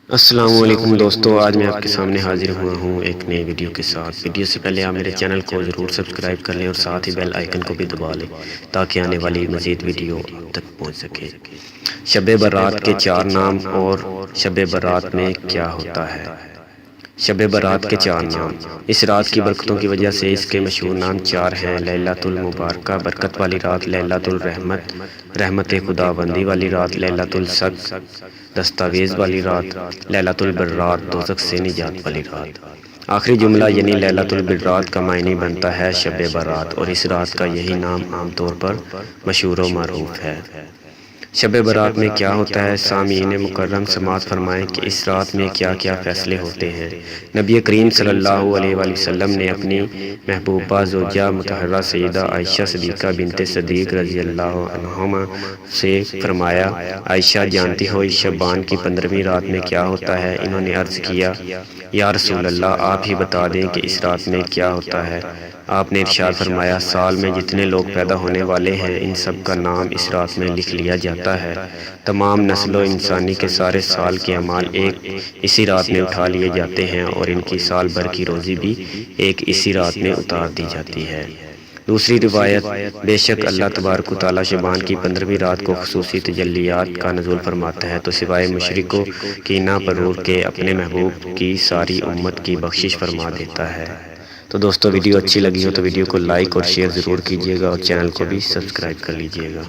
السلام علیکم دوستو، آج میں آپ کے سامنے حاضر ہوا ہوں ایک نئے ویڈیو کے ساتھ۔ ویڈیو سے پہلے آپ میرے چینل کو ضرور سبسکرائب کر لیں اور ساتھ ہی بیل آئیکن کو بھی دبا لیں تاکہ آنے والی مزید ویڈیو آپ تک پہنچ سکے۔ شب برات کے 4 نام اور شب برات میں کیا ہوتا ہے؟ شب برات کے 4 نام۔ اس رات کی برکتوں کی وجہ سے اس کے مشہور نام 4 ہیں۔ لیلۃ المبارکہ، برکت والی رات۔ لیلۃ الرحمت، رحمت خداوندی والی رات۔ لیلۃ الصدق، دستاویز والی رات۔ لیلۃ البرات، دوزخ سے نجات والی رات۔ آخری جملہ یعنی لیلۃ البرات کا معنی بنتا ہے شب برات، اور اس رات کا یہی نام عام طور پر مشہور و معروف ہے۔ شب برات میں کیا ہوتا ہے؟ سامعین مکرم سماعت فرمائیں کہ اس رات میں کیا کیا فیصلے ہوتے ہیں۔ نبی کریم صلی اللہ علیہ وآلہ وسلم نے اپنی محبوبہ زوجہ مطہرہ سیدہ عائشہ صدیقہ بنت صدیق رضی اللہ عنہما سے فرمایا، عائشہ جانتی ہو اس شعبان کی 15ویں رات میں کیا ہوتا ہے؟ انہوں نے عرض کیا، یا رسول اللہ آپ ہی بتا دیں کہ اس رات میں کیا ہوتا ہے۔ آپ نے ارشاد فرمایا، سال میں جتنے لوگ پیدا ہونے والے ہیں ان سب کا نام اس رات میں لکھ لیا جاتا ہے۔ تمام نسل و انسانی کے سارے سال کے اعمال ایک اسی رات میں اٹھا لیے جاتے ہیں اور ان کی سال بھر کی روزی بھی ایک اسی رات میں اتار دی جاتی ہے۔ دوسری روایت، بے شک اللہ تبارک و تعالیٰ شعبان کی 15ویں رات کو خصوصی تجلیات کا نزول فرماتا ہے تو سوائے مشرکوں کی ناپرور کے اپنے محبوب کی ساری امت کی بخشش فرما دیتا ہے۔ تو دوستو ویڈیو اچھی لگی ہو تو ویڈیو کو لائک اور شیئر ضرور کیجیے گا اور چینل کو بھی سبسکرائب کر لیجیے گا۔